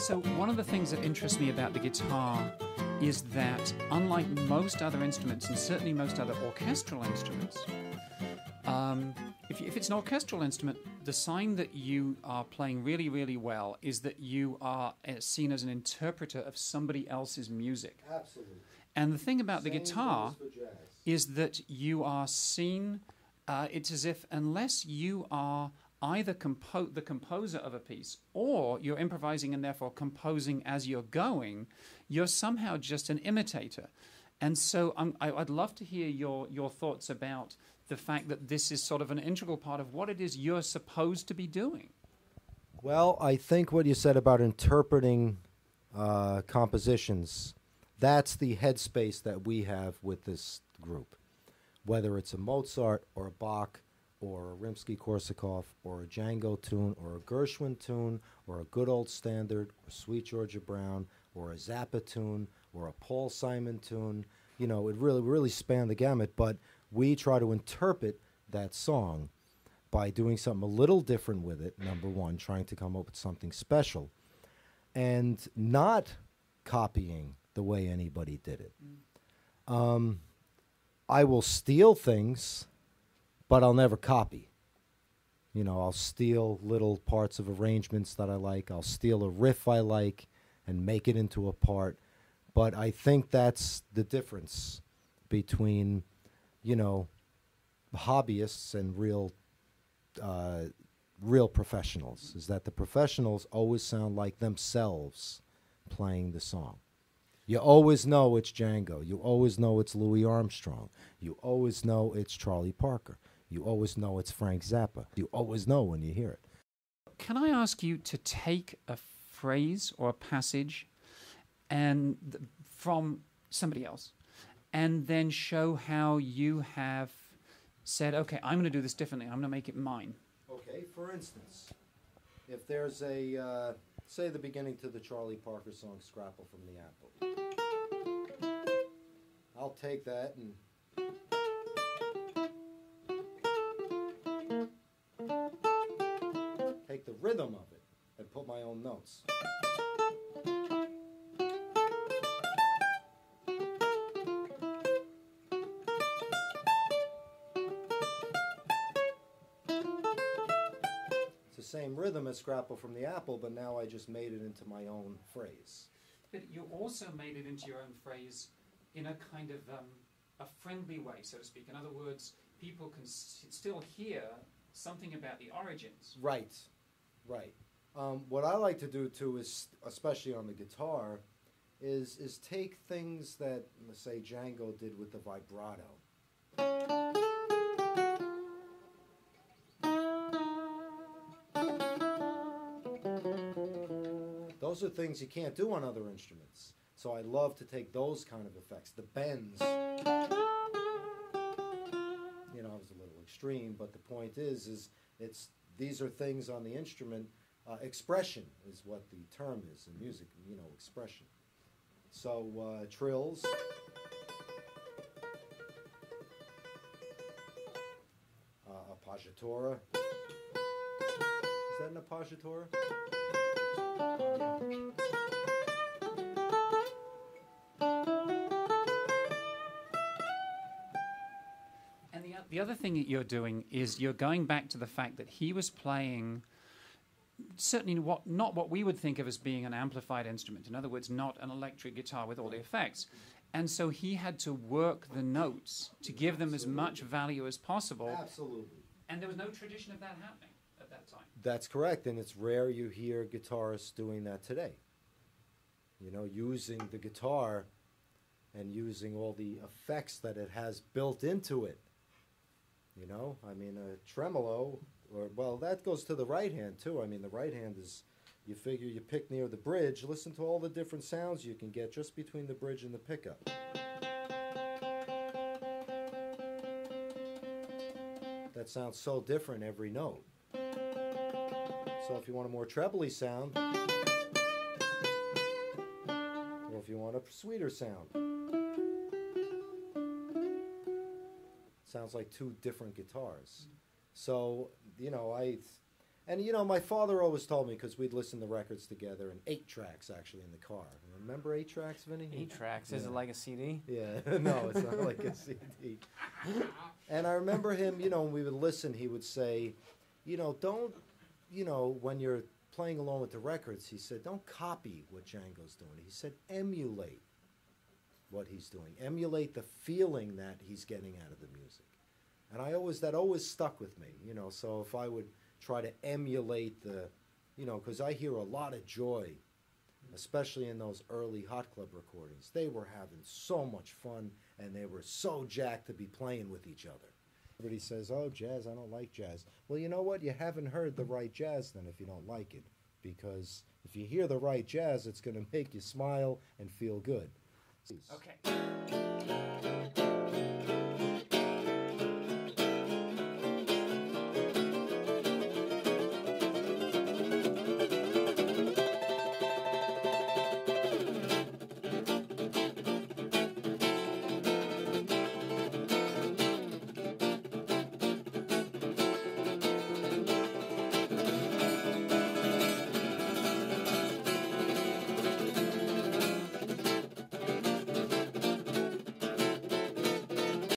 So one of the things that interests me about the guitar is that, unlike most other instruments, and certainly most other orchestral instruments, if it's an orchestral instrument, the sign that you are playing really, really well is that you are seen as an interpreter of somebody else's music. Absolutely. And the thing about the Same guitar goes for jazz. is that you are seen, it's as if unless you are either the composer of a piece or you're improvising and therefore composing as you're going, you're somehow just an imitator. And so I'd love to hear your thoughts about the fact that this is sort of an integral part of what it is you're supposed to be doing. Well, I think what you said about interpreting compositions, that's the headspace that we have with this group. Whether it's a Mozart or a Bach or a Rimsky-Korsakov or a Django tune or a Gershwin tune or a good old standard or Sweet Georgia Brown or a Zappa tune or a Paul Simon tune, you know, it really spanned the gamut. But we try to interpret that song by doing something a little different with it, number one, trying to come up with something special, and not copying the way anybody did it. I will steal things, but I'll never copy. You know, I'll steal little parts of arrangements that I like. I'll steal a riff I like and make it into a part. But I think that's the difference between, you know, hobbyists and real professionals, is that the professionals always sound like themselves playing the song. You always know it's Django. You always know it's Louis Armstrong. You always know it's Charlie Parker. You always know it's Frank Zappa. You always know when you hear it. Can I ask you to take a phrase or a passage and from somebody else and then show how you have said, okay, I'm going to do this differently. I'm going to make it mine. Okay, for instance, if there's a, say the beginning to the Charlie Parker song, Scrapple from the Apple. I'll take that and take the rhythm of it and put my own notes. Same rhythm as Scrapple from the Apple, but now I just made it into my own phrase. But you also made it into your own phrase in a kind of a friendly way, so to speak. In other words, people can still hear something about the origins. Right, right. What I like to do too is, especially on the guitar, is take things that, let's say, Django did with the vibrato. Those are things you can't do on other instruments. So I love to take those kind of effects. The bends, you know, it's a little extreme, but the point is these are things on the instrument. Expression is what the term is in music, you know, expression. So trills. Appoggiatura. Is that an appoggiatura? And the other thing that you're doing is you're going back to the fact that he was playing certainly not what we would think of as being an amplified instrument. In other words, not an electric guitar with all the effects. And so he had to work the notes to give them as much value as possible. Absolutely. And there was no tradition of that happening at that time. That's correct, and it's rare you hear guitarists doing that today. You know, using the guitar and using all the effects that it has built into it. You know, I mean, a tremolo, well, that goes to the right hand, too. I mean, the right hand is, you figure you pick near the bridge, listen to all the different sounds you can get just between the bridge and the pickup. That sounds so different every note. So if you want a more trebly sound, or if you want a sweeter sound, sounds like two different guitars. So, you know, And you know, my father always told me, because we'd listen to records together, and 8 tracks actually in the car. Remember 8 tracks, Vinny? 8 tracks. Is it like a CD? Yeah, no, it's not like a CD. And I remember him, you know, when we would listen, he would say, you know, don't, you know, when you're playing along with the records, he said, don't copy what Django's doing. He said, emulate what he's doing. Emulate the feeling that he's getting out of the music. And that always stuck with me, you know, so if I would try to emulate the, you know, because I hear a lot of joy, especially in those early Hot Club recordings. They were having so much fun, and they were so jacked to be playing with each other. Everybody says, oh, jazz, I don't like jazz. Well, you know what? You haven't heard the right jazz then if you don't like it. Because if you hear the right jazz, it's going to make you smile and feel good. Okay.